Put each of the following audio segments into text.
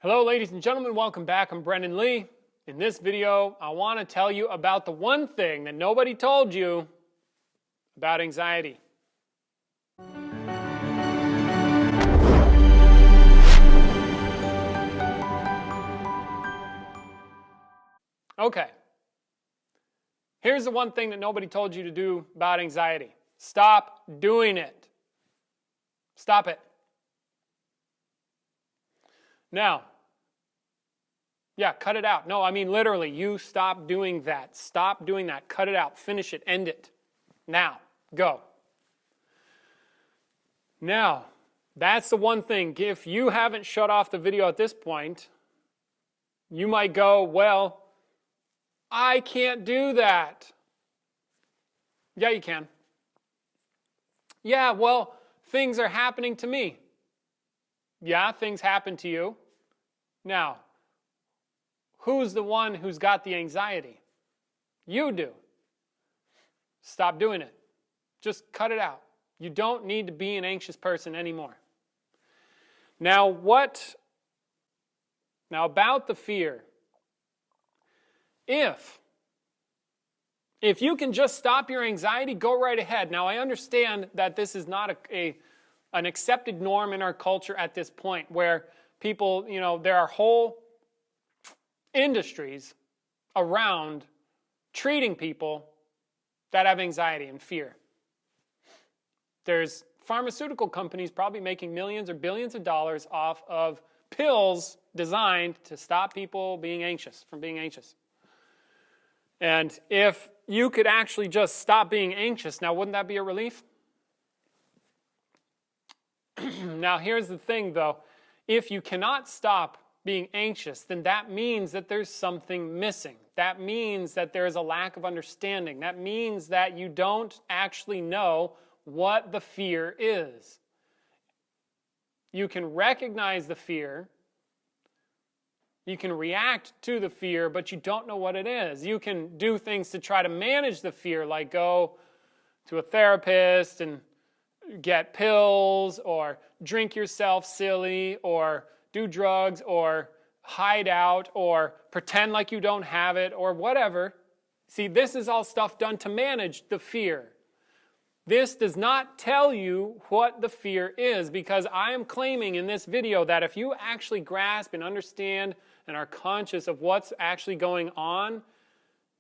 Hello ladies and gentlemen, welcome back. I'm Brendan Lee. In this video, I want to tell you about the one thing that nobody told you about anxiety. Okay. Here's the one thing that nobody told you to do about anxiety. Stop doing it. Stop it. Now, yeah, cut it out. No, I mean literally, you stop doing that. Stop doing that. Cut it out. Finish it. End it. Now, go. Now, that's the one thing. If you haven't shut off the video at this point, you might go, well, I can't do that. Yeah, you can. Yeah, well, things are happening to me. Yeah, things happen to you. Now, who's the one who's got the anxiety? You do. Stop doing it. Just cut it out. You don't need to be an anxious person anymore. Now, about the fear. If you can just stop your anxiety, go right ahead. Now, I understand that this is not an accepted norm in our culture at this point, where people, there are whole industries around treating people that have anxiety and fear. There's pharmaceutical companies probably making millions or billions of dollars off of pills designed to stop people from being anxious. And if you could actually just stop being anxious, now wouldn't that be a relief? Now here's the thing though, if you cannot stop being anxious, then that means that there's something missing. That means that there is a lack of understanding. That means that you don't actually know what the fear is. You can recognize the fear. You can react to the fear, but you don't know what it is. You can do things to try to manage the fear, like go to a therapist and get pills, or drink yourself silly, or do drugs, or hide out, or pretend like you don't have it, or whatever. See, this is all stuff done to manage the fear. This does not tell you what the fear is, because I am claiming in this video that if you actually grasp and understand and are conscious of what's actually going on,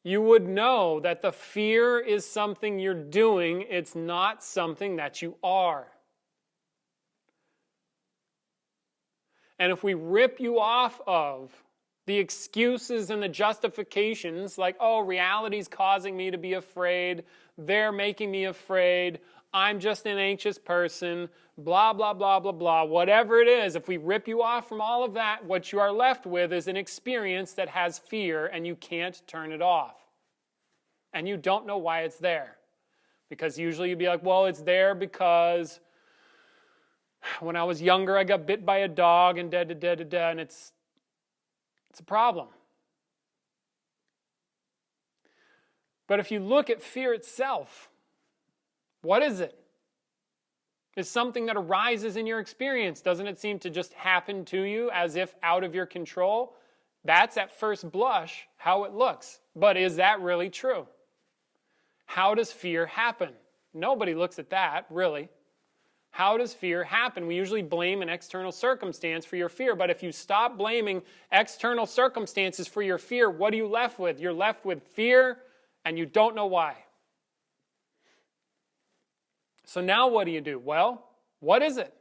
you would know that the fear is something you're doing. It's not something that you are. And if we rip you off of the excuses and the justifications, like, oh, reality's causing me to be afraid, they're making me afraid, I'm just an anxious person, blah, blah, blah, blah, blah, whatever it is, if we rip you off from all of that, what you are left with is an experience that has fear, and you can't turn it off. And you don't know why it's there. Because usually you'd be like, well, it's there because when I was younger, I got bit by a dog and and it's a problem. But if you look at fear itself, what is it? It's something that arises in your experience. Doesn't it seem to just happen to you as if out of your control? That's at first blush how it looks. But is that really true? How does fear happen? Nobody looks at that, really. How does fear happen? We usually blame an external circumstance for your fear, but if you stop blaming external circumstances for your fear, what are you left with? You're left with fear, and you don't know why. So now what do? Well, what is it?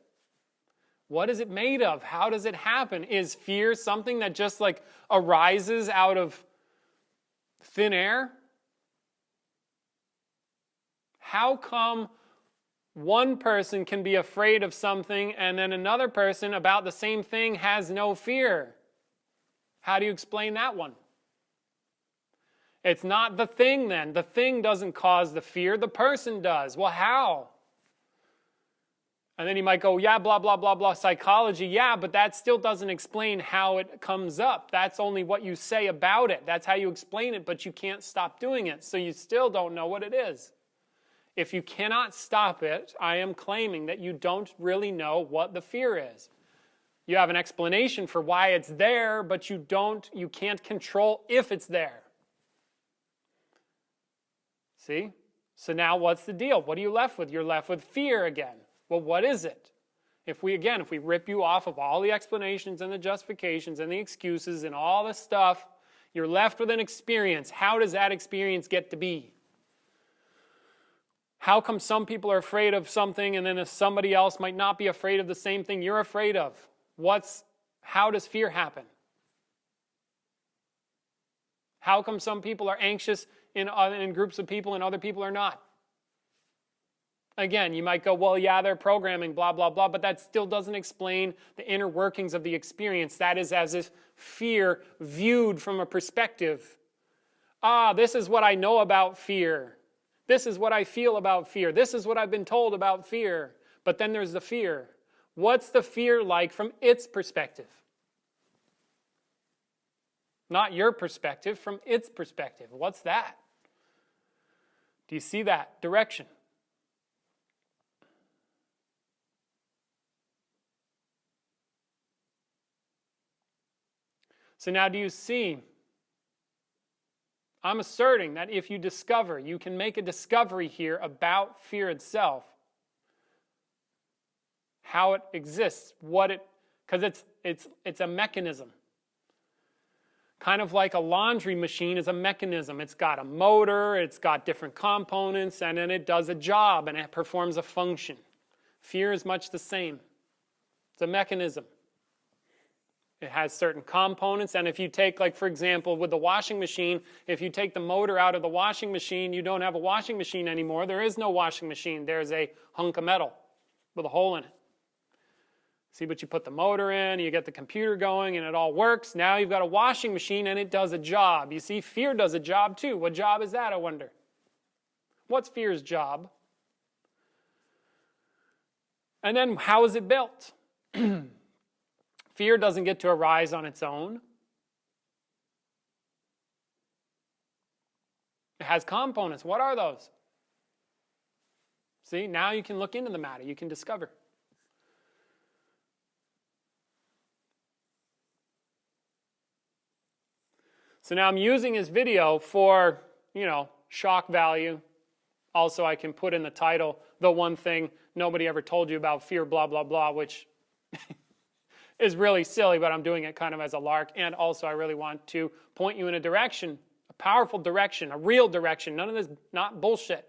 What is it made of? How does it happen? Is fear something that just arises out of thin air? How come one person can be afraid of something and then another person about the same thing has no fear? How do you explain that one? It's not the thing then. The thing doesn't cause the fear. The person does. Well, how? And then you might go, yeah, blah, blah, blah, blah, psychology. Yeah, but that still doesn't explain how it comes up. That's only what you say about it. That's how you explain it, but you can't stop doing it. So you still don't know what it is. If you cannot stop it, I am claiming that you don't really know what the fear is. You have an explanation for why it's there, but you can't control if it's there. See? So now what's the deal? What are you left with? You're left with fear again. Well, what is it? If we rip you off of all the explanations and the justifications and the excuses and all this stuff, you're left with an experience. How does that experience get to be? How come some people are afraid of something and then somebody else might not be afraid of the same thing you're afraid of? How does fear happen? How come some people are anxious in groups of people and other people are not? Again, you might go, well, yeah, they're programming, blah, blah, blah, but that still doesn't explain the inner workings of the experience. That is as if fear viewed from a perspective. This is what I know about fear. This is what I feel about fear. This is what I've been told about fear. But then there's the fear. What's the fear like from its perspective? Not your perspective, from its perspective. What's that? Do you see that direction? So now do you see? I'm asserting that if you can make a discovery here about fear itself, how it exists, because it's a mechanism. Kind of like a laundry machine is a mechanism. It's got a motor, it's got different components, and then it does a job and it performs a function. Fear is much the same. It's a mechanism. It has certain components, and if you take, like for example, with the washing machine, if you take the motor out of the washing machine, you don't have a washing machine anymore. There is no washing machine. There's a hunk of metal with a hole in it. See, but you put the motor in, you get the computer going, and it all works. Now you've got a washing machine, and it does a job. You see, fear does a job too. What job is that, I wonder? What's fear's job? And then how is it built? Fear doesn't get to arise on its own. It has components. What are those? See, now you can look into the matter. You can discover. So now I'm using this video for, shock value. Also, I can put in the title, the one thing nobody ever told you about fear, blah, blah, blah, which is really silly, but I'm doing it kind of as a lark. And also, I really want to point you in a direction, a powerful direction, a real direction. None of this, not bullshit.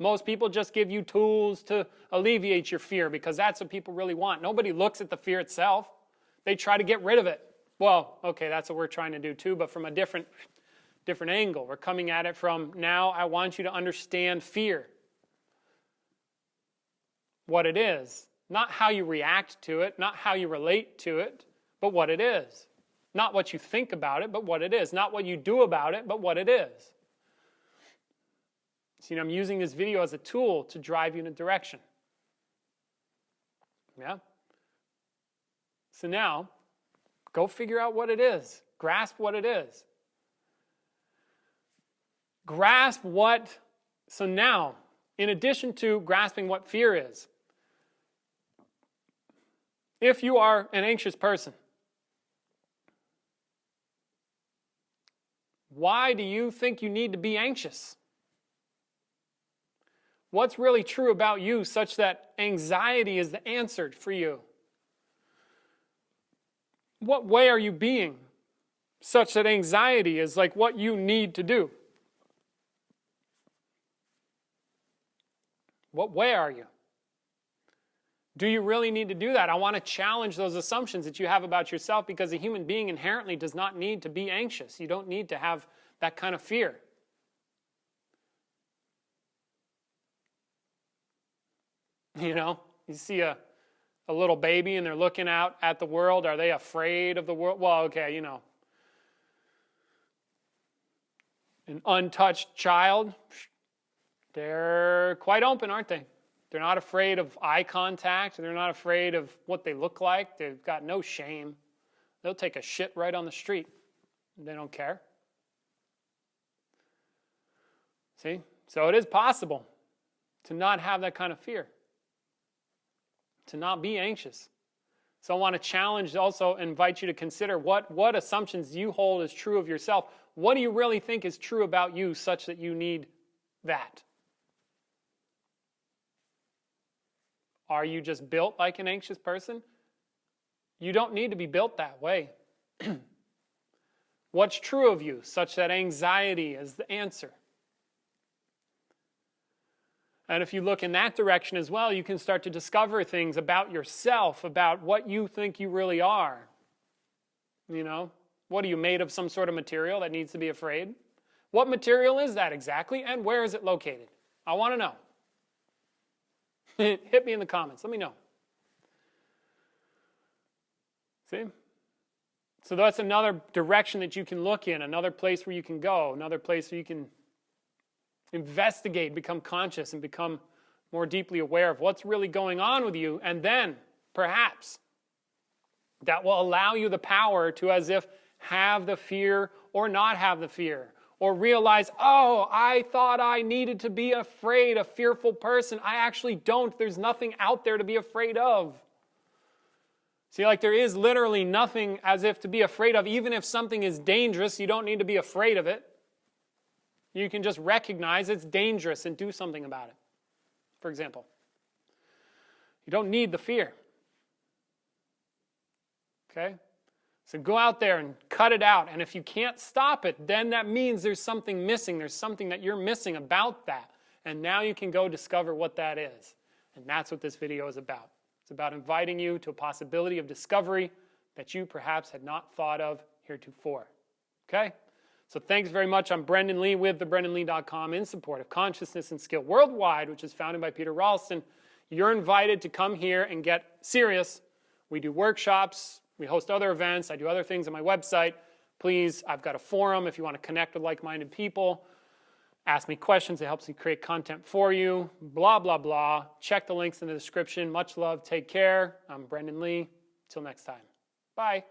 Most people just give you tools to alleviate your fear because that's what people really want. Nobody looks at the fear itself. They try to get rid of it. Well, okay, that's what we're trying to do too, but from a different angle. We're coming at it from, now I want you to understand fear. What it is. Not how you react to it, not how you relate to it, but what it is. Not what you think about it, but what it is. Not what you do about it, but what it is. See, I'm using this video as a tool to drive you in a direction. Yeah? So now, go figure out what it is. Grasp what it is. So now, in addition to grasping what fear is, if you are an anxious person, why do you think you need to be anxious? What's really true about you such that anxiety is the answer for you? What way are you being such that anxiety is like what you need to do? What way are you? Do you really need to do that? I want to challenge those assumptions that you have about yourself because a human being inherently does not need to be anxious. You don't need to have that kind of fear. You see a little baby and they're looking out at the world. Are they afraid of the world? Well, okay, an untouched child, they're quite open, aren't they? They're not afraid of eye contact. They're not afraid of what they look like. They've got no shame. They'll take a shit right on the street. They don't care. See? So it is possible to not have that kind of fear. To not be anxious. So I want to challenge, also invite you to consider what assumptions you hold as true of yourself. What do you really think is true about you such that you need that? Are you just built like an anxious person? You don't need to be built that way. What's true of you such that anxiety is the answer? And if you look in that direction as well, you can start to discover things about yourself, about what you think you really are. You know, what are you made of, some sort of material that needs to be afraid? What material is that exactly, and where is it located? I want to know. Hit me in the comments. Let me know. See? So that's another direction that you can look in, another place where you can go, another place where you can investigate, become conscious, and become more deeply aware of what's really going on with you. And then, perhaps, that will allow you the power to, as if, have the fear or not have the fear. Or realize, oh, I thought I needed to be afraid, a fearful person. I actually don't. There's nothing out there to be afraid of. See, like there is literally nothing as if to be afraid of. Even if something is dangerous, you don't need to be afraid of it. You can just recognize it's dangerous and do something about it. For example, you don't need the fear. Okay? So go out there and cut it out. And if you can't stop it, then that means there's something missing. There's something that you're missing about that. And now you can go discover what that is. And that's what this video is about. It's about inviting you to a possibility of discovery that you perhaps had not thought of heretofore. Okay? So thanks very much. I'm Brendan Lee with thebrendanlee.com in support of Consciousness and Skill Worldwide, which is founded by Peter Ralston. You're invited to come here and get serious. We do workshops. We host other events. I do other things on my website. Please, I've got a forum if you want to connect with like-minded people. Ask me questions. It helps me create content for you. Blah, blah, blah. Check the links in the description. Much love. Take care. I'm Brendan Lee. Till next time. Bye.